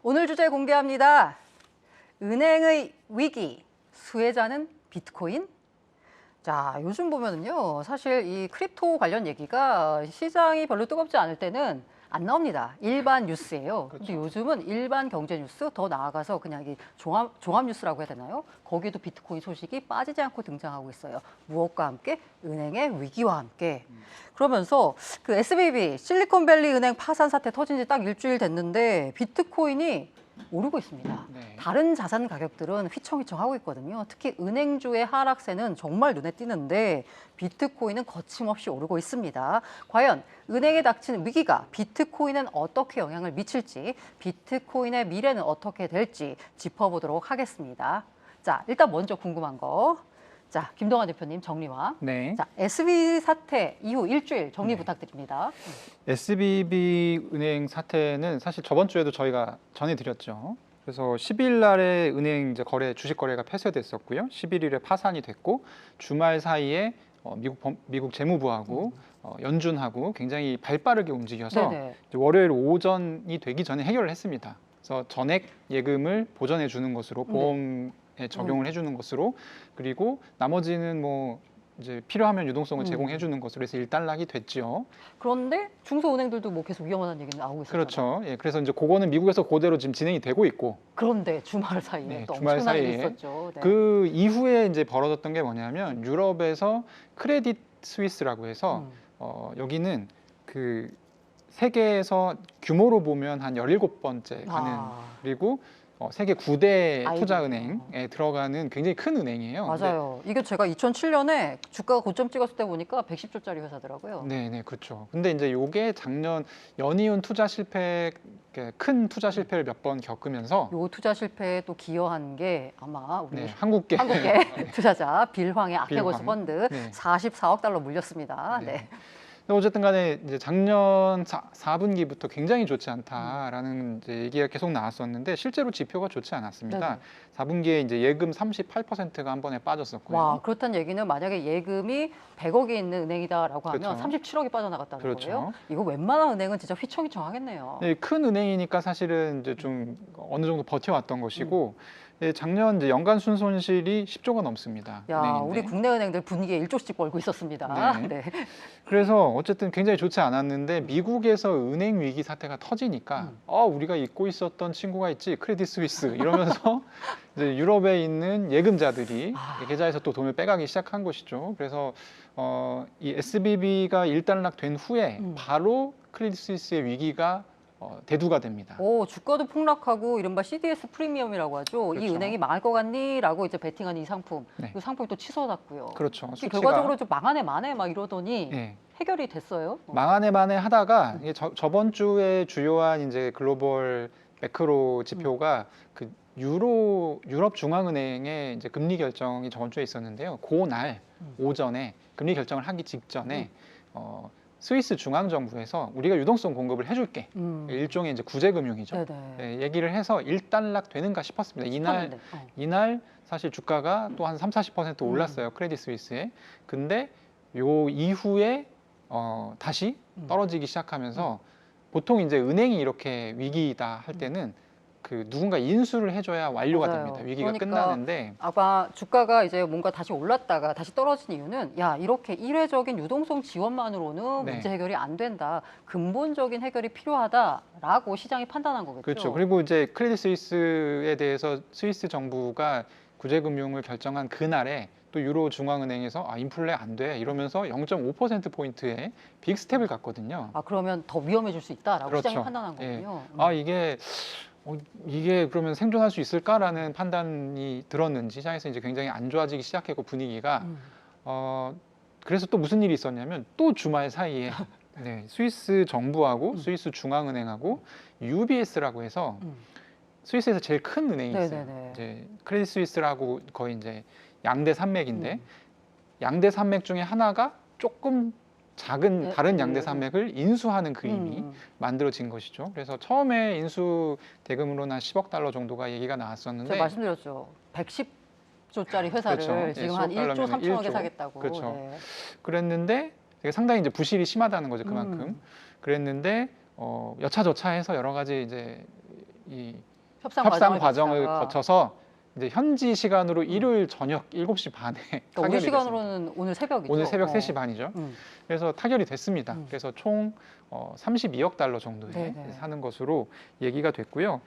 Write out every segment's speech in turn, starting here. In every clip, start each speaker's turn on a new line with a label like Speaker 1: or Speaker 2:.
Speaker 1: 오늘 주제 공개합니다. 은행의 위기, 수혜자는 비트코인? 자, 요즘 보면은요, 사실 이 크립토 관련 얘기가 시장이 별로 뜨겁지 않을 때는 안 나옵니다. 일반 뉴스예요. 근데 요즘은 일반 경제 뉴스, 더 나아가서 그냥 이 종합 뉴스라고 해야 되나요? 거기도 비트코인 소식이 빠지지 않고 등장하고 있어요. 무엇과 함께? 은행의 위기와 함께. 그러면서 그 SVB, 실리콘밸리 은행 파산 사태 터진 지 딱 일주일 됐는데 비트코인이 오르고 있습니다.
Speaker 2: 네.
Speaker 1: 다른 자산 가격들은 휘청휘청하고 있거든요. 특히 은행주의 하락세는 정말 눈에 띄는데 비트코인은 거침없이 오르고 있습니다. 과연 은행에 닥치는 위기가 비트코인은 어떻게 영향을 미칠지, 비트코인의 미래는 어떻게 될지 짚어보도록 하겠습니다. 자, 일단 먼저 궁금한 거. 자, 김동완 대표님 정리와.
Speaker 2: 네.
Speaker 1: 자, SVB 사태 이후 일주일 정리 부탁드립니다.
Speaker 2: SVB 은행 사태는 사실 저번 주에도 저희가 전해드렸죠. 그래서 10일 날에 은행 이제 주식 거래가 폐쇄됐었고요. 11일에 파산이 됐고 주말 사이에 미국 재무부하고 연준하고 굉장히 발빠르게 움직여서 이제 월요일 오전이 되기 전에 해결을 했습니다. 그래서 전액 예금을 보전해 주는 것으로 보험에 적용을 해주는 것으로, 그리고 나머지는 뭐 이제 필요하면 유동성을 제공해 주는 것으로 해서 일단락이 됐죠.
Speaker 1: 그런데 중소은행들도 뭐 계속 위험하다는 얘기는 나오고 있었잖아요.
Speaker 2: 그렇죠. 예, 그래서 이제 그거는 미국에서 그대로 지금 진행이 되고 있고,
Speaker 1: 그런데 주말 사이에
Speaker 2: 네,
Speaker 1: 또
Speaker 2: 주말
Speaker 1: 엄청난 일이
Speaker 2: 사이에
Speaker 1: 있었죠. 네.
Speaker 2: 그 이후에 이제 벌어졌던 게 뭐냐면 유럽에서 크레딧 스위스라고 해서 여기는 그 세계에서 규모로 보면 한 17번째 가는, 그리고 세계 9대
Speaker 1: 아이고.
Speaker 2: 투자은행에 들어가는 굉장히 큰 은행이에요.
Speaker 1: 맞아요. 이게 제가 2007년에 주가가 고점 찍었을 때 보니까 110조짜리 회사더라고요.
Speaker 2: 네, 그렇죠. 근데 이제 요게 작년 연이은 투자 실패, 큰 투자 실패를 몇 번 겪으면서
Speaker 1: 요 투자 실패에 또 기여한 게 아마 우리
Speaker 2: 한국계
Speaker 1: 투자자 빌황의 아케고스
Speaker 2: 빌황.
Speaker 1: 펀드
Speaker 2: 네.
Speaker 1: 44억 달러 물렸습니다. 네.
Speaker 2: 근데 어쨌든 간에 이제 작년 4분기부터 굉장히 좋지 않다라는 이제 얘기가 계속 나왔었는데 실제로 지표가 좋지 않았습니다. 4분기에 이제 예금 38%가 한 번에 빠졌었고요.
Speaker 1: 와, 그렇다는 얘기는 만약에 예금이 100억이 있는 은행이다라고 하면
Speaker 2: 그렇죠.
Speaker 1: 37억이 빠져나갔다는
Speaker 2: 그렇죠.
Speaker 1: 거예요. 이거 웬만한 은행은 진짜 휘청휘청하겠네요.
Speaker 2: 네, 큰 은행이니까 사실은 이제 좀 어느 정도 버텨왔던 것이고, 작년 이제 연간 순손실이 10조가 넘습니다.
Speaker 1: 야,
Speaker 2: 은행인데.
Speaker 1: 우리 국내 은행들 분위기에 1조씩 벌고 있었습니다.
Speaker 2: 네.
Speaker 1: 네.
Speaker 2: 그래서 어쨌든 굉장히 좋지 않았는데 미국에서 은행 위기 사태가 터지니까 우리가 잊고 있었던 친구가 있지, 크레딧 스위스 이러면서 이제 유럽에 있는 예금자들이 계좌에서 또 돈을 빼가기 시작한 것이죠. 그래서 이 SVB가 일단락된 후에 바로 크레딧 스위스의 위기가 대두가 됩니다.
Speaker 1: 오, 주가도 폭락하고 이른바 CDS 프리미엄이라고 하죠. 이
Speaker 2: 그렇죠.
Speaker 1: 은행이 망할 것 같니?라고 이제 베팅하는 이 상품,
Speaker 2: 네.
Speaker 1: 그 상품이 또 치솟았고요.
Speaker 2: 그렇죠.
Speaker 1: 결과적으로 좀 망하네 막 이러더니
Speaker 2: 네.
Speaker 1: 해결이 됐어요.
Speaker 2: 망하네 만에 하다가 이게 저번 주에 주요한 이제 글로벌 매크로 지표가 그 유럽 중앙은행의 이제 금리 결정이 저번 주에 있었는데요. 그날 오전에 금리 결정을 하기 직전에 스위스 중앙 정부에서 우리가 유동성 공급을 해줄게, 일종의 이제 구제금융이죠. 네, 얘기를 해서 일단락 되는가 싶었습니다. 이날 사실 주가가 또 한 30-40% 올랐어요. 크레딧 스위스에. 근데 요 이후에 다시 떨어지기 시작하면서 보통 이제 은행이 이렇게 위기다 할 때는 그 누군가 인수를 해줘야 완료가
Speaker 1: 맞아요.
Speaker 2: 됩니다. 위기가
Speaker 1: 그러니까
Speaker 2: 끝나는데.
Speaker 1: 아까 주가가 이제 뭔가 다시 올랐다가 다시 떨어진 이유는 야, 이렇게 일회적인 유동성 지원만으로는 문제 해결이 안 된다. 근본적인 해결이 필요하다라고 시장이 판단한 거겠죠.
Speaker 2: 그렇죠. 그리고 이제 크레딧 스위스에 대해서 스위스 정부가 구제금융을 결정한 그날에 또 유로 중앙은행에서 인플레 안 돼 이러면서 0.5%포인트의 빅 스텝을 갔거든요.
Speaker 1: 그러면 더 위험해질 수 있다라고
Speaker 2: 그렇죠.
Speaker 1: 시장이 판단한 거군요.
Speaker 2: 이게 그러면 생존할 수 있을까라는 판단이 들었는지 시장에서 이제 굉장히 안 좋아지기 시작했고 분위기가 그래서 또 무슨 일이 있었냐면 또 주말 사이에 스위스 정부하고 스위스 중앙은행하고 UBS라고 해서 스위스에서 제일 큰 은행이 있어요. 이제 크레딧 스위스라고 거의 이제 양대 산맥인데 양대 산맥 중에 하나가 조금 작은 다른 양대 산맥을 인수하는 그림이 만들어진 것이죠. 그래서 처음에 인수 대금으로는 한 10억 달러 정도가 얘기가 나왔었는데,
Speaker 1: 제가 말씀드렸죠. 110조짜리 회사를
Speaker 2: 그렇죠.
Speaker 1: 지금 한 1조 3천억에
Speaker 2: 1조.
Speaker 1: 사겠다고.
Speaker 2: 그렇죠. 그랬는데 상당히 이제 부실이 심하다는 거죠. 그만큼. 그랬는데 여차저차해서 여러 가지 이제 이
Speaker 1: 협상
Speaker 2: 협상 과정을
Speaker 1: 거치다가.
Speaker 2: 거쳐서 이제 현지 시간으로 일요일 저녁 7시 반에
Speaker 1: 그러니까 우리
Speaker 2: 타결이 됐습니다.
Speaker 1: 시간으로는 오늘 새벽이죠.
Speaker 2: 오늘 새벽 3시 반이죠.
Speaker 1: 음.
Speaker 2: 그래서 타결이 됐습니다. 그래서 총 32억 달러 정도에
Speaker 1: 네네.
Speaker 2: 사는 것으로 얘기가 됐고요.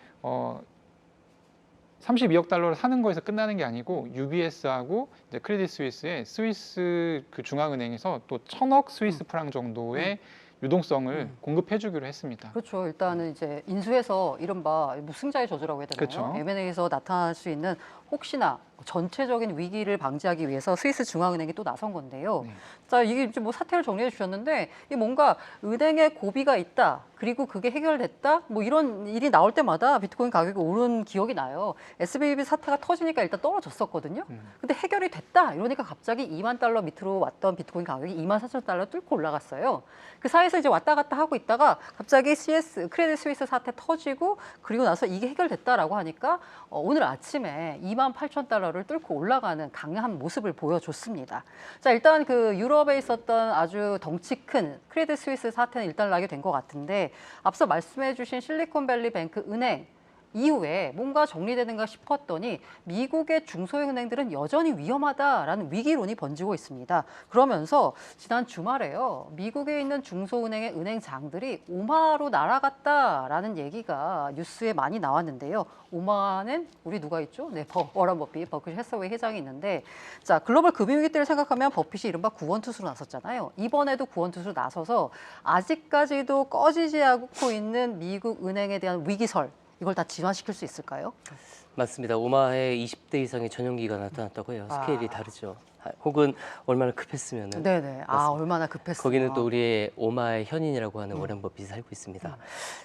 Speaker 2: 32억 달러를 사는 거에서 끝나는 게 아니고 UBS하고 이제 크레딧 스위스의 스위스 그 중앙은행에서 또 1,000억 스위스 프랑 정도의 유동성을 공급해주기로 했습니다.
Speaker 1: 그렇죠. 일단은 이제 인수해서 이른바 뭐 승자의 저주라고 해야 되나요?
Speaker 2: 그렇죠.
Speaker 1: M&A에서 나타날 수 있는 혹시나 전체적인 위기를 방지하기 위해서 스위스 중앙은행이 또 나선 건데요.
Speaker 2: 네.
Speaker 1: 자, 이게 이제 뭐 사태를 정리해 주셨는데 이 뭔가 은행에 고비가 있다. 그리고 그게 해결됐다. 뭐 이런 일이 나올 때마다 비트코인 가격이 오른 기억이 나요. SVB 사태가 터지니까 일단 떨어졌었거든요. 근데 해결이 됐다. 이러니까 갑자기 2만 달러 밑으로 왔던 비트코인 가격이 2만 4천 달러 뚫고 올라갔어요. 그 사이에서 이제 왔다 갔다 하고 있다가 갑자기 크레딧 스위스 사태 터지고 그리고 나서 이게 해결됐다라고 하니까 오늘 아침에 2만 8천 달러를 뚫고 올라가는 강한 모습을 보여줬습니다. 자, 일단 그 유럽에 있었던 아주 덩치 큰 크레딧 스위스 사태는 일단 나게 된 것 같은데 앞서 말씀해주신 실리콘밸리 뱅크 은행 이후에 뭔가 정리되는가 싶었더니 미국의 중소형 은행들은 여전히 위험하다라는 위기론이 번지고 있습니다. 그러면서 지난 주말에요. 미국에 있는 중소은행의 은행장들이 오마하로 날아갔다라는 얘기가 뉴스에 많이 나왔는데요. 오마하는 우리 누가 있죠? 네, 워런 버핏, 버크셔 해서웨이 회장이 있는데 자, 글로벌 금융위기 때를 생각하면 버핏이 이른바 구원투수로 나섰잖아요. 이번에도 구원투수로 나서서 아직까지도 꺼지지 않고 있는 미국 은행에 대한 위기설 이걸 다 진화시킬 수 있을까요?
Speaker 3: 맞습니다. 오마하에 20대 이상의 전용기가 나타났다고 해요. 스케일이
Speaker 1: 아.
Speaker 3: 다르죠. 혹은 얼마나 급했으면은
Speaker 1: 네네. 아, 얼마나 급했어요.
Speaker 3: 거기는 또 우리의 오마의 현인이라고 하는 워렌 버핏이 살고 있습니다.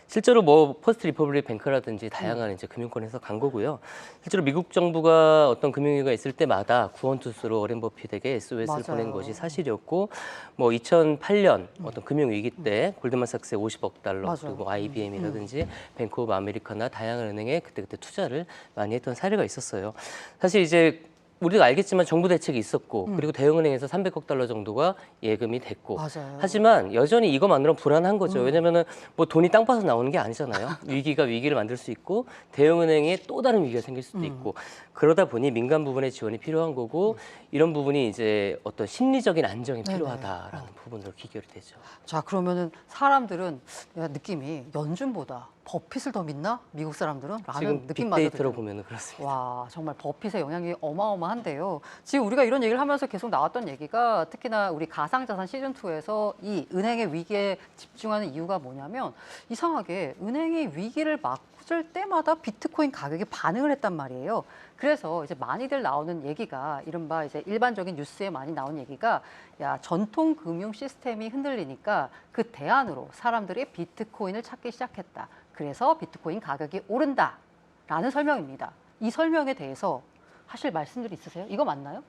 Speaker 3: 실제로 뭐 퍼스트 리퍼블릭 뱅크라든지 다양한 이제 금융권에서 간 거고요. 실제로 미국 정부가 어떤 금융위기가 있을 때마다 구원투수로 워렌 버핏에게 SOS를
Speaker 1: 맞아요.
Speaker 3: 보낸 것이 사실이었고, 뭐 2008년 어떤 금융위기 때 골드만삭스의 50억 달러
Speaker 1: 맞아요.
Speaker 3: 그리고 뭐 IBM이라든지 뱅크 오브 아메리카나 다양한 은행에 그때 투자를 많이 했던 사례가 있었어요. 사실 이제 우리가 알겠지만 정부 대책이 있었고 그리고 대형은행에서 300억 달러 정도가 예금이 됐고
Speaker 1: 맞아요.
Speaker 3: 하지만 여전히 이것만으로는 불안한 거죠. 왜냐면은 뭐 돈이 땅 파서 나오는 게 아니잖아요. 위기가 위기를 만들 수 있고 대형은행에 또 다른 위기가 생길 수도 있고 그러다 보니 민간 부분의 지원이 필요한 거고 이런 부분이 이제 어떤 심리적인 안정이
Speaker 1: 네네.
Speaker 3: 필요하다라는 부분으로 귀결이 되죠.
Speaker 1: 자, 그러면은 사람들은 내가 느낌이 연준보다 버핏을 더 믿나? 미국 사람들은? 라는
Speaker 3: 지금
Speaker 1: 느낌마저
Speaker 3: 빅데이터로
Speaker 1: 들어요.
Speaker 3: 보면은 그렇습니다.
Speaker 1: 와, 정말 버핏의 영향이 어마어마한데요. 지금 우리가 이런 얘기를 하면서 계속 나왔던 얘기가 특히나 우리 가상자산 시즌2에서 이 은행의 위기에 집중하는 이유가 뭐냐면 이상하게 은행이 위기를 맞을 때마다 비트코인 가격이 반응을 했단 말이에요. 그래서 이제 많이들 나오는 얘기가 이른바 이제 일반적인 뉴스에 많이 나온 얘기가 야, 전통 금융 시스템이 흔들리니까 그 대안으로 사람들이 비트코인을 찾기 시작했다. 그래서 비트코인 가격이 오른다라는 설명입니다. 이 설명에 대해서 하실 말씀들이 있으세요? 이거 맞나요?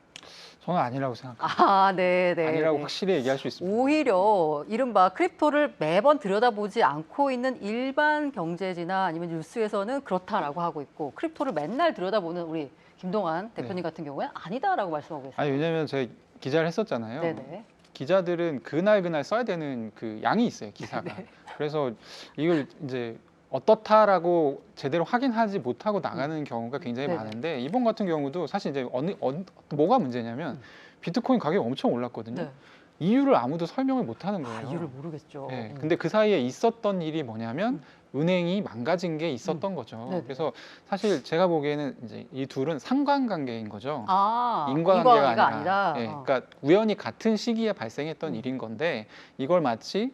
Speaker 2: 저는 아니라고 생각합니다.
Speaker 1: 아, 네, 네.
Speaker 2: 아니라고
Speaker 1: 네.
Speaker 2: 확실히 얘기할 수 있습니다.
Speaker 1: 오히려 이른바 크립토를 매번 들여다보지 않고 있는 일반 경제지나 아니면 뉴스에서는 그렇다라고 하고 있고 크립토를 맨날 들여다보는 우리 김동완 대표님 같은 경우에는 아니다라고 말씀하고 계세요.
Speaker 2: 아니 왜냐면 제가 기자를 했었잖아요.
Speaker 1: 네네.
Speaker 2: 기자들은 그날 써야 되는 그 양이 있어요, 기사가. 그래서 이걸 이제 어떻다라고 제대로 확인하지 못하고 나가는 경우가 굉장히
Speaker 1: 네네.
Speaker 2: 많은데 이번 같은 경우도 사실 이제 뭐가 문제냐면 비트코인 가격이 엄청 올랐거든요.
Speaker 1: 네.
Speaker 2: 이유를 아무도 설명을 못 하는
Speaker 1: 아,
Speaker 2: 거예요.
Speaker 1: 이유를 모르겠죠.
Speaker 2: 네, 근데 그 사이에 있었던 일이 뭐냐면 은행이 망가진 게 있었던 거죠.
Speaker 1: 네네.
Speaker 2: 그래서 사실 제가 보기에는 이제 이 둘은 상관관계인 거죠.
Speaker 1: 아,
Speaker 2: 인과관계가
Speaker 1: 아니라.
Speaker 2: 예, 그러니까 우연히 같은 시기에 발생했던 일인 건데 이걸 마치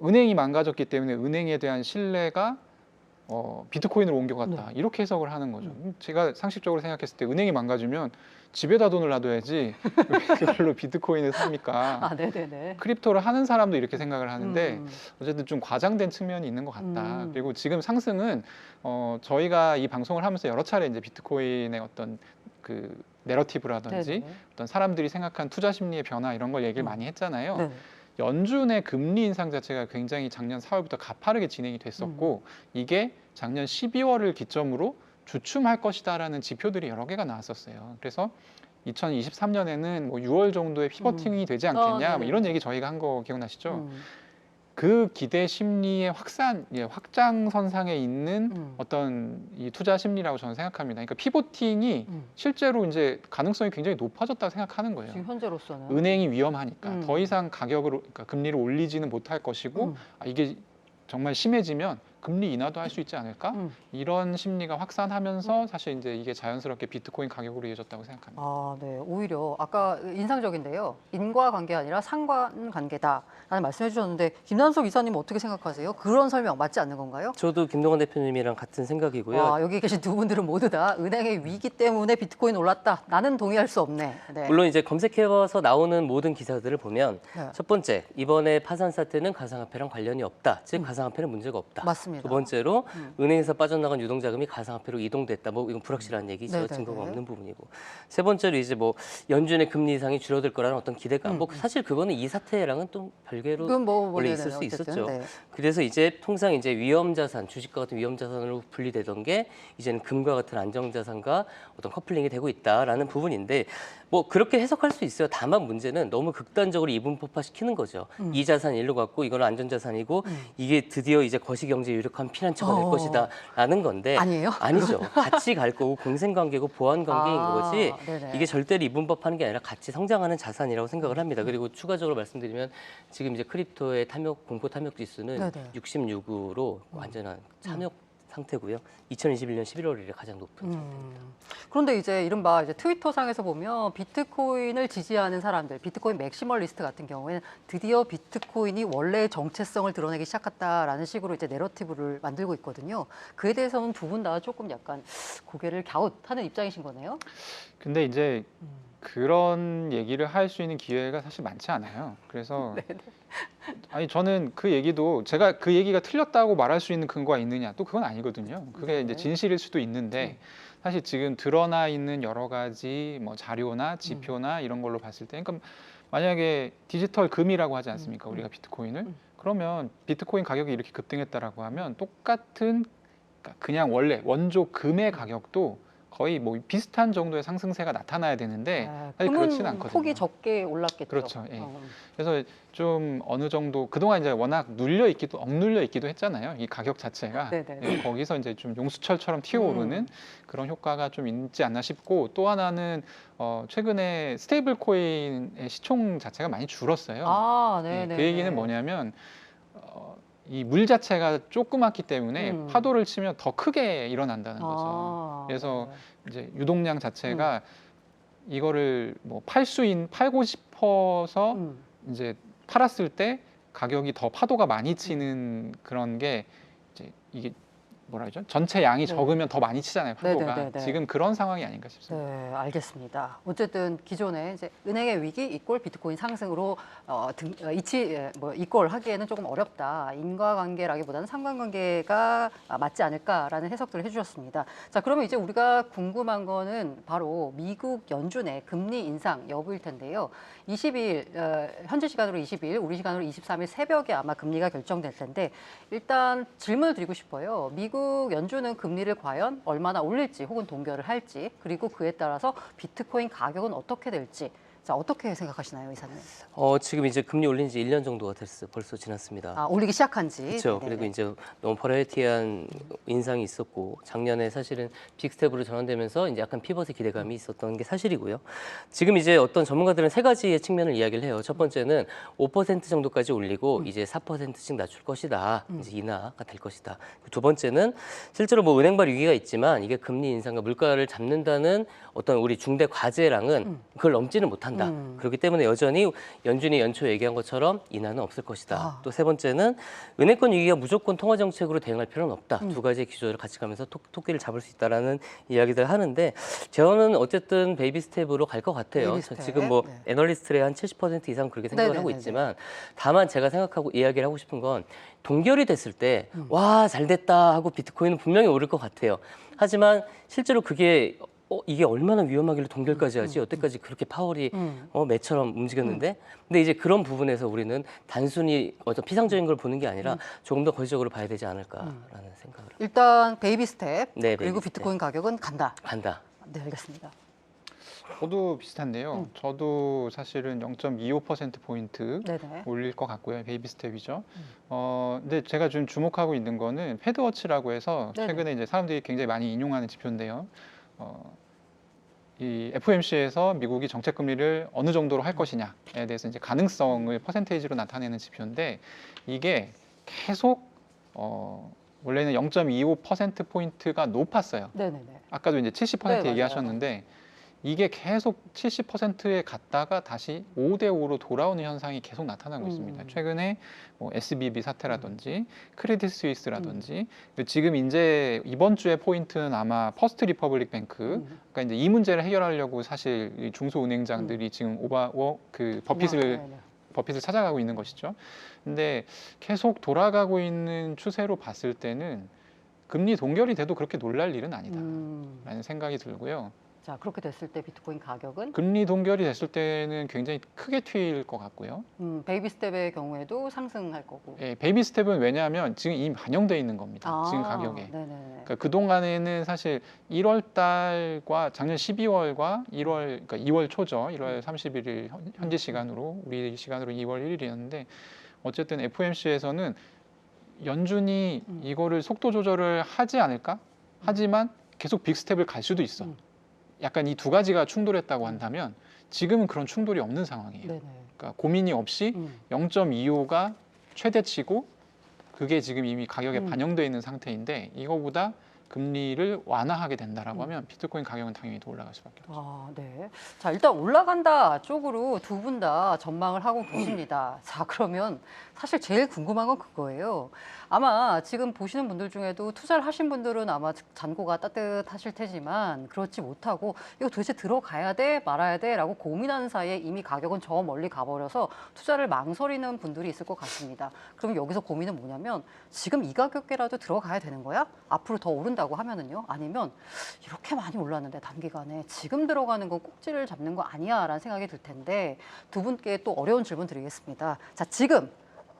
Speaker 2: 은행이 망가졌기 때문에 은행에 대한 신뢰가 비트코인으로 옮겨갔다 이렇게 해석을 하는 거죠. 제가 상식적으로 생각했을 때 은행이 망가지면 집에다 돈을 놔둬야지 왜 그걸로 비트코인을 삽니까?
Speaker 1: 아, 네네네.
Speaker 2: 크립토를 하는 사람도 이렇게 생각을 하는데 어쨌든 좀 과장된 측면이 있는 것 같다. 그리고 지금 상승은 저희가 이 방송을 하면서 여러 차례 이제 비트코인의 어떤 그 내러티브라든지
Speaker 1: 네네.
Speaker 2: 어떤 사람들이 생각한 투자 심리의 변화 이런 걸 얘기를 많이 했잖아요.
Speaker 1: 네네.
Speaker 2: 연준의 금리 인상 자체가 굉장히 작년 4월부터 가파르게 진행이 됐었고 이게 작년 12월을 기점으로 주춤할 것이다라는 지표들이 여러 개가 나왔었어요. 그래서 2023년에는 뭐 6월 정도에 피버팅이 되지 않겠냐
Speaker 1: 네네.
Speaker 2: 뭐 이런 얘기 저희가 한 거 기억나시죠? 그 기대 심리의 확장선상에 있는 어떤 이 투자 심리라고 저는 생각합니다. 그러니까 피보팅이 실제로 이제 가능성이 굉장히 높아졌다고 생각하는 거예요.
Speaker 1: 지금 현재로서는
Speaker 2: 은행이 위험하니까 더 이상 그러니까 금리를 올리지는 못할 것이고 이게 정말 심해지면 금리 인하도 할 수 있지 않을까? 이런 심리가 확산하면서 사실 이제 이게 자연스럽게 비트코인 가격으로 이어졌다고 생각합니다.
Speaker 1: 아, 네. 오히려 아까 인상적인데요. 인과관계가 아니라 상관관계다라는 말씀해 주셨는데 김남석 이사님은 어떻게 생각하세요? 그런 설명 맞지 않는 건가요?
Speaker 3: 저도 김동완 대표님이랑 같은 생각이고요.
Speaker 1: 와, 여기 계신 두 분들은 모두 다 은행의 위기 때문에 비트코인 올랐다. 나는 동의할 수 없네. 네.
Speaker 3: 물론 이제 검색해봐서 나오는 모든 기사들을 보면
Speaker 1: 네.
Speaker 3: 첫 번째, 이번에 파산 사태는 가상화폐랑 관련이 없다. 즉 가상화폐는 문제가 없다.
Speaker 1: 맞습니다.
Speaker 3: 두 번째로 은행에서 빠져나간 유동자금이 가상화폐로 이동됐다. 뭐 이건 불확실한 얘기죠.
Speaker 1: 네네네.
Speaker 3: 증거가 없는 부분이고. 세 번째로 이제 뭐 연준의 금리 인상이 줄어들 거라는 어떤 기대감. 뭐 사실 그거는 이 사태랑은 또 별개로
Speaker 1: 그건
Speaker 3: 원래
Speaker 1: 네네네,
Speaker 3: 있을 수
Speaker 1: 어쨌든,
Speaker 3: 있었죠.
Speaker 1: 네.
Speaker 3: 그래서 이제 통상 이제 위험 자산, 주식과 같은 위험 자산으로 분리되던 게 이제는 금과 같은 안정 자산과 어떤 커플링이 되고 있다라는 부분인데 뭐 그렇게 해석할 수 있어요. 다만 문제는 너무 극단적으로 이분법화 시키는 거죠. 이 자산 일로 갖고 이거는 안전 자산이고 이게 드디어 이제 거시경제 유력한 피난처가 될 것이다라는 건데
Speaker 1: 아니에요?
Speaker 3: 아니죠. 같이 갈 거고 공생관계고 보완관계인 거지.
Speaker 1: 네네.
Speaker 3: 이게 절대로 이분법하는 게 아니라 같이 성장하는 자산이라고 생각을 합니다. 그리고 추가적으로 말씀드리면 지금 이제 크립토의 공포 탐욕 지수는
Speaker 1: 네네.
Speaker 3: 66으로 완전한 참욕 상태고요. 2021년 11월 이래 가장 높은 상태입니다.
Speaker 1: 그런데 이제 이른바 이제 트위터 상에서 보면 비트코인을 지지하는 사람들, 비트코인 맥시멀리스트 같은 경우에는 드디어 비트코인이 원래의 정체성을 드러내기 시작했다라는 식으로 이제 내러티브를 만들고 있거든요. 그에 대해서는 두 분 다 조금 약간 고개를 갸웃하는 입장이신 거네요.
Speaker 2: 근데 이제 그런 얘기를 할 수 있는 기회가 사실 많지 않아요. 그래서 아니 저는 그 얘기도 제가 그 얘기가 틀렸다고 말할 수 있는 근거가 있느냐 또 그건 아니거든요. 그게 이제 진실일 수도 있는데 사실 지금 드러나 있는 여러 가지 뭐 자료나 지표나 이런 걸로 봤을 때 그러니까 만약에 디지털 금이라고 하지 않습니까? 우리가 비트코인을 그러면 비트코인 가격이 이렇게 급등했다라고 하면 똑같은 그러니까 그냥 원래 원조 금의 가격도 거의 뭐 비슷한 정도의 상승세가 나타나야 되는데 사실 그렇지는 않거든요.
Speaker 1: 폭이 적게 올랐겠죠.
Speaker 2: 그렇죠. 예. 그래서 좀 어느 정도 그동안 이제 워낙 억눌려 있기도 했잖아요. 이 가격 자체가
Speaker 1: 네네.
Speaker 2: 예, 거기서 이제 좀 용수철처럼 튀어오르는 그런 효과가 좀 있지 않나 싶고 또 하나는 최근에 스테이블 코인의 시총 자체가 많이 줄었어요.
Speaker 1: 아,
Speaker 2: 예,
Speaker 1: 네네.
Speaker 2: 그 얘기는 뭐냐면 이 물 자체가 조그맣기 때문에 파도를 치면 더 크게 일어난다는 거죠. 그래서 이제 유동량 자체가 이거를 뭐 팔고 싶어서 이제 팔았을 때 가격이 더 파도가 많이 치는 그런 게 이제 이게 뭐라 그러죠? 전체 양이 적으면 더 많이 치잖아요, 파도가.
Speaker 1: 네네네네.
Speaker 2: 지금 그런 상황이 아닌가 싶습니다.
Speaker 1: 네, 알겠습니다. 어쨌든 기존에 이제 은행의 위기 이꼴 비트코인 상승으로 이꼴 하기에는 조금 어렵다. 인과관계라기보다는 상관관계가 맞지 않을까라는 해석들을 해주셨습니다. 자, 그러면 이제 우리가 궁금한 거는 바로 미국 연준의 금리 인상 여부일 텐데요. 20일 현지 시간으로 20일, 우리 시간으로 23일 새벽에 아마 금리가 결정될 텐데 일단 질문을 드리고 싶어요. 미국 연준은 금리를 과연 얼마나 올릴지 혹은 동결을 할지 그리고 그에 따라서 비트코인 가격은 어떻게 될지 자 어떻게 생각하시나요, 이사님?
Speaker 3: 지금 이제 금리 올린 지 1년 정도가 벌써 지났습니다.
Speaker 1: 아, 올리기 시작한 지.
Speaker 3: 그렇죠.
Speaker 1: 네네.
Speaker 3: 그리고 이제 너무 버라이어티한 인상이 있었고 작년에 사실은 빅스텝으로 전환되면서 이제 약간 피벗의 기대감이 있었던 게 사실이고요. 지금 이제 어떤 전문가들은 세 가지의 측면을 이야기를 해요. 첫 번째는 5% 정도까지 올리고 이제 4%씩 낮출 것이다. 이제 인하가 될 것이다. 두 번째는 실제로 뭐 은행발 위기가 있지만 이게 금리 인상과 물가를 잡는다는 어떤 우리 중대 과제랑은 그걸 넘지는 못한다. 그렇기 때문에 여전히 연준이 연초 얘기한 것처럼 인하는 없을 것이다. 또 세 번째는 은행권 위기가 무조건 통화 정책으로 대응할 필요는 없다. 두 가지의 기조를 같이 가면서 토끼를 잡을 수 있다라는 이야기들 하는데 저는 어쨌든 베이비 스텝으로 갈 것 같아요.
Speaker 1: 베이비 스텝.
Speaker 3: 지금 뭐
Speaker 1: 네.
Speaker 3: 애널리스트의 한 70% 이상 그렇게 생각을 하고
Speaker 1: 네네네네.
Speaker 3: 있지만 다만 제가 생각하고 이야기를 하고 싶은 건 동결이 됐을 때 와, 잘 됐다 하고 비트코인은 분명히 오를 것 같아요. 하지만 실제로 그게 이게 얼마나 위험하길래 동결까지 하지? 여태까지 그렇게 파월이 매처럼 움직였는데 근데 이제 그런 부분에서 우리는 단순히 어떤 피상적인 걸 보는 게 아니라 조금 더 거시적으로 봐야 되지 않을까라는 생각을 합니다.
Speaker 1: 일단 베이비 스텝
Speaker 3: 네,
Speaker 1: 그리고
Speaker 3: 베이비
Speaker 1: 비트코인 가격은 간다.
Speaker 3: 간다.
Speaker 1: 네, 알겠습니다.
Speaker 2: 저도 비슷한데요. 저도 사실은 0.25%포인트
Speaker 1: 네네.
Speaker 2: 올릴 것 같고요. 베이비 스텝이죠. 근데 제가 좀 주목하고 있는 거는 패드워치라고 해서
Speaker 1: 네네.
Speaker 2: 최근에 이제 사람들이 굉장히 많이 인용하는 지표인데요. 이 FOMC에서 미국이 정책 금리를 어느 정도로 할 것이냐에 대해서 이제 가능성을 퍼센테이지로 나타내는 지표인데 이게 계속 원래는 0.25%포인트가 높았어요.
Speaker 1: 네네네.
Speaker 2: 아까도 이제 70%
Speaker 1: 네, 맞아요.
Speaker 2: 얘기하셨는데 이게 계속 70%에 갔다가 다시 5대 5로 돌아오는 현상이 계속 나타나고 있습니다. 최근에 뭐 SBB 사태라든지 크레딧 스위스라든지 지금 이제 이번 주에 포인트는 아마 퍼스트 리퍼블릭 뱅크. 그러니까 이제 이 문제를 해결하려고 사실 이 중소은행장들이 지금 버핏을 찾아가고 있는 것이죠. 근데 계속 돌아가고 있는 추세로 봤을 때는 금리 동결이 돼도 그렇게 놀랄 일은 아니다라는 생각이 들고요.
Speaker 1: 자, 그렇게 됐을 때 비트코인 가격은
Speaker 2: 금리 동결이 됐을 때는 굉장히 크게 튀일 것 같고요.
Speaker 1: 베이비 스텝의 경우에도 상승할 거고.
Speaker 2: 예, 베이비 스텝은 왜냐하면 지금 이미 반영돼 있는 겁니다. 지금 가격에.
Speaker 1: 네네.
Speaker 2: 그러니까 그 동안에는 사실 1월 달과 작년 12월과 1월, 그러니까 2월 초죠. 1월 31일 현지 시간으로 우리 시간으로 2월 1일이었는데 어쨌든 FOMC에서는 연준이 이거를 속도 조절을 하지 않을까? 하지만 계속 빅 스텝을 갈 수도 있어. 약간 이 두 가지가 충돌했다고 한다면 지금은 그런 충돌이 없는 상황이에요.
Speaker 1: 네네.
Speaker 2: 그러니까 고민이 없이 0.25가 최대치고 그게 지금 이미 가격에 반영되어 있는 상태인데 이거보다 금리를 완화하게 된다라고 하면 비트코인 가격은 당연히 더 올라갈 수밖에 없죠.
Speaker 1: 아, 네. 자, 일단 올라간다 쪽으로 두 분 다 전망을 하고 계십니다. 자, 그러면 사실 제일 궁금한 건 그거예요. 아마 지금 보시는 분들 중에도 투자를 하신 분들은 아마 잔고가 따뜻하실 테지만 그렇지 못하고 이거 도대체 들어가야 돼 말아야 돼 라고 고민하는 사이에 이미 가격은 저 멀리 가버려서 투자를 망설이는 분들이 있을 것 같습니다. 그럼 여기서 고민은 뭐냐면 지금 이 가격대라도 들어가야 되는 거야? 앞으로 더 오른다고 하면은요? 아니면 이렇게 많이 올랐는데 단기간에 지금 들어가는 건 꼭지를 잡는 거 아니야 라는 생각이 들 텐데 두 분께 또 어려운 질문 드리겠습니다. 자, 지금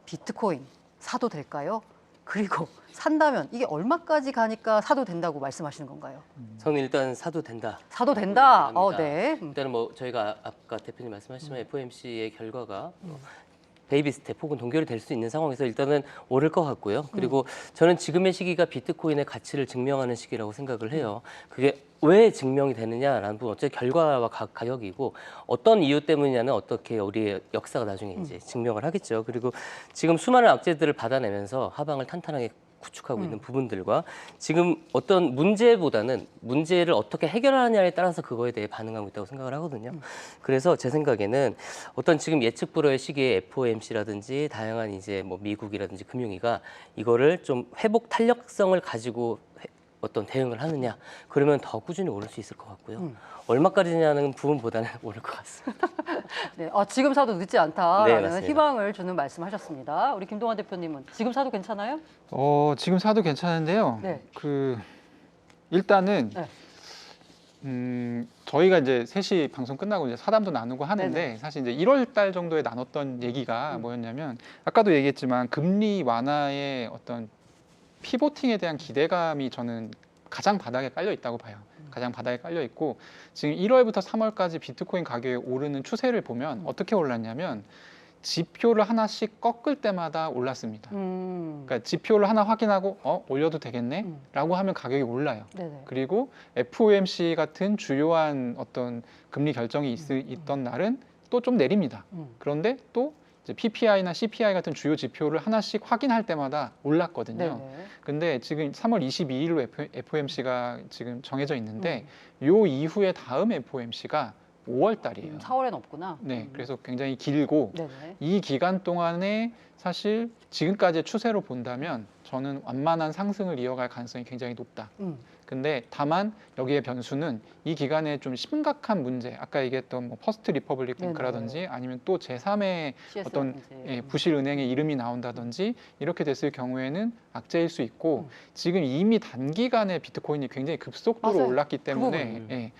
Speaker 1: 비트코인 사도 될까요? 그리고 산다면 이게 얼마까지 가니까 사도 된다고 말씀하시는 건가요?
Speaker 3: 저는 일단 사도 된다.
Speaker 1: 사도 된다.
Speaker 3: 합니다.
Speaker 1: 네.
Speaker 3: 일단은 뭐 저희가 아까 대표님 말씀하셨지만 FOMC의 결과가 베이비 스텝 혹은 동결이 될 수 있는 상황에서 일단은 오를 것 같고요. 그리고 저는 지금의 시기가 비트코인의 가치를 증명하는 시기라고 생각을 해요. 그게 왜 증명이 되느냐라는 부분, 어차피 결과와 가격이고 어떤 이유 때문이냐는 어떻게 우리의 역사가 나중에 이제 증명을 하겠죠. 그리고 지금 수많은 악재들을 받아내면서 하방을 탄탄하게 구축하고 있는 부분들과 지금 어떤 문제보다는 문제를 어떻게 해결하느냐에 따라서 그거에 대해 반응하고 있다고 생각을 하거든요. 그래서 제 생각에는 어떤 지금 예측 불허의 시기에 FOMC라든지 다양한 이제 뭐 미국이라든지 금융위가 이거를 좀 회복 탄력성을 가지고 어떤 대응을 하느냐, 그러면 더 꾸준히 오를 수 있을 것 같고요. 얼마까지냐는 부분보다는 오를 것 같습니다.
Speaker 1: 네. 지금 사도 늦지
Speaker 3: 네,
Speaker 1: 않다라는
Speaker 3: 맞습니다.
Speaker 1: 희망을 주는 말씀하셨습니다. 우리 김동완 대표님은 지금 사도 괜찮아요?
Speaker 2: 지금 사도 괜찮은데요.
Speaker 1: 네.
Speaker 2: 일단은
Speaker 1: 네.
Speaker 2: 저희가 이제 3시 방송 끝나고 이제 사담도 나누고 하는데
Speaker 1: 네네.
Speaker 2: 사실 이제 1월 달 정도에 나눴던 얘기가 뭐였냐면 아까도 얘기했지만 금리 완화의 어떤 피보팅에 대한 기대감이 저는 가장 바닥에 깔려 있다고 봐요. 가장 바닥에 깔려 있고 지금 1월부터 3월까지 비트코인 가격이 오르는 추세를 보면 어떻게 올랐냐면 지표를 하나씩 꺾을 때마다 올랐습니다. 그러니까 지표를 하나 확인하고 올려도 되겠네 라고 하면 가격이 올라요.
Speaker 1: 네네.
Speaker 2: 그리고 FOMC 같은 주요한 어떤 금리 결정이 있던 날은 또 좀 내립니다. 그런데 또 이제 PPI나 CPI 같은 주요 지표를 하나씩 확인할 때마다 올랐거든요.
Speaker 1: 네네.
Speaker 2: 근데 지금 3월 22일로 FOMC가 지금 정해져 있는데 요 이후에 다음 FOMC가 5월 달이에요.
Speaker 1: 4월엔 없구나.
Speaker 2: 네, 그래서 굉장히 길고
Speaker 1: 네네.
Speaker 2: 이 기간 동안에 사실 지금까지의 추세로 본다면 저는 완만한 상승을 이어갈 가능성이 굉장히 높다. 근데 다만 여기에 변수는 이 기간에 좀 심각한 문제, 아까 얘기했던 뭐 퍼스트 리퍼블릭 뱅크라든지 아니면 또 제3의 어떤 부실 은행의 이름이 나온다든지 이렇게 됐을 경우에는 악재일 수 있고 지금 이미 단기간에 비트코인이 굉장히 급속도로
Speaker 1: 맞아요.
Speaker 2: 올랐기
Speaker 1: 그
Speaker 2: 때문에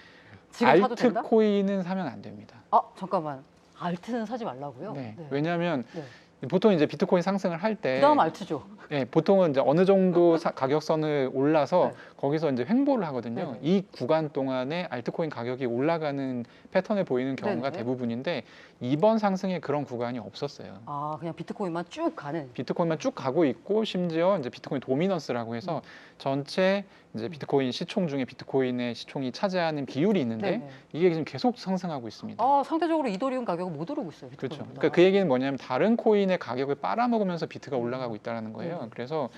Speaker 1: 지금 사도 된다?
Speaker 2: 알트코인은 사면 안 됩니다.
Speaker 1: 잠깐만. 알트는 사지 말라고요?
Speaker 2: 네. 왜냐하면 보통 이제 비트코인 상승을 할 때
Speaker 1: 그다음 알트죠.
Speaker 2: 예, 보통은 이제 어느 정도 가격선을 올라서
Speaker 1: 네.
Speaker 2: 거기서 이제 횡보를 하거든요.
Speaker 1: 네네.
Speaker 2: 이 구간 동안에 알트코인 가격이 올라가는 패턴을 보이는 경우가
Speaker 1: 네네.
Speaker 2: 대부분인데 이번 상승에 그런 구간이 없었어요.
Speaker 1: 아, 그냥 비트코인만 쭉 가는.
Speaker 2: 비트코인만 쭉 가고 있고 심지어 이제 비트코인 도미넌스라고 해서 전체 이제 비트코인 시총 중에 비트코인의 시총이 차지하는 비율이 있는데
Speaker 1: 네.
Speaker 2: 이게 지금 계속 상승하고 있습니다.
Speaker 1: 아, 상대적으로 이더리움 가격은 못 오르고 있어요.
Speaker 2: 그렇죠.
Speaker 1: 비트코인보다.
Speaker 2: 그러니까 그 얘기는 뭐냐면 다른 코인의 가격을 빨아먹으면서 비트가 올라가고 있다는 거예요. 그래서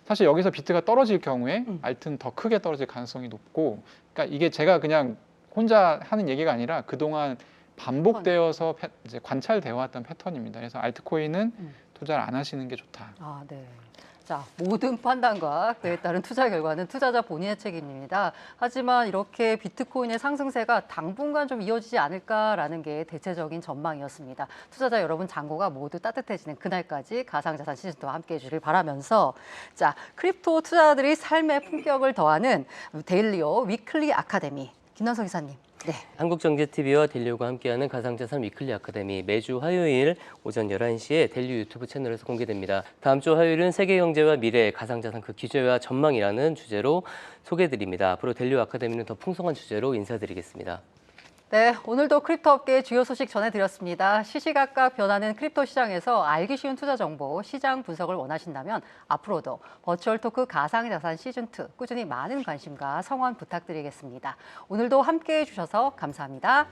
Speaker 2: 사실 여기서 비트가 떨어질 경우에 알트는 더 크게 떨어질 가능성이 높고, 그러니까 이게 제가 그냥 혼자 하는 얘기가 아니라 그동안 반복되어서 이제 관찰되어 왔던 패턴입니다. 그래서 알트코인은 투자를 안 하시는 게 좋다.
Speaker 1: 아, 네. 자, 모든 판단과 그에 따른 투자 결과는 투자자 본인의 책임입니다. 하지만 이렇게 비트코인의 상승세가 당분간 좀 이어지지 않을까라는 게 대체적인 전망이었습니다. 투자자 여러분 잔고가 모두 따뜻해지는 그날까지 가상자산 시즌2와 함께해 주시길 바라면서 자, 크립토 투자자들이 삶의 품격을 더하는 데일리오 위클리 아카데미 김남석 이사님. 네.
Speaker 3: 한국경제TV와 델리오가 함께하는 가상자산 위클리 아카데미 매주 화요일 오전 11시에 델리오 유튜브 채널에서 공개됩니다. 다음 주 화요일은 세계 경제와 미래, 가상자산 그 기조와 전망이라는 주제로 소개해드립니다. 앞으로 델리오 아카데미는 더 풍성한 주제로 인사드리겠습니다.
Speaker 1: 네, 오늘도 크립토 업계의 주요 소식 전해드렸습니다. 시시각각 변하는 크립토 시장에서 알기 쉬운 투자 정보, 시장 분석을 원하신다면 앞으로도 버추얼 토크 가상자산 시즌2 꾸준히 많은 관심과 성원 부탁드리겠습니다. 오늘도 함께해 주셔서 감사합니다.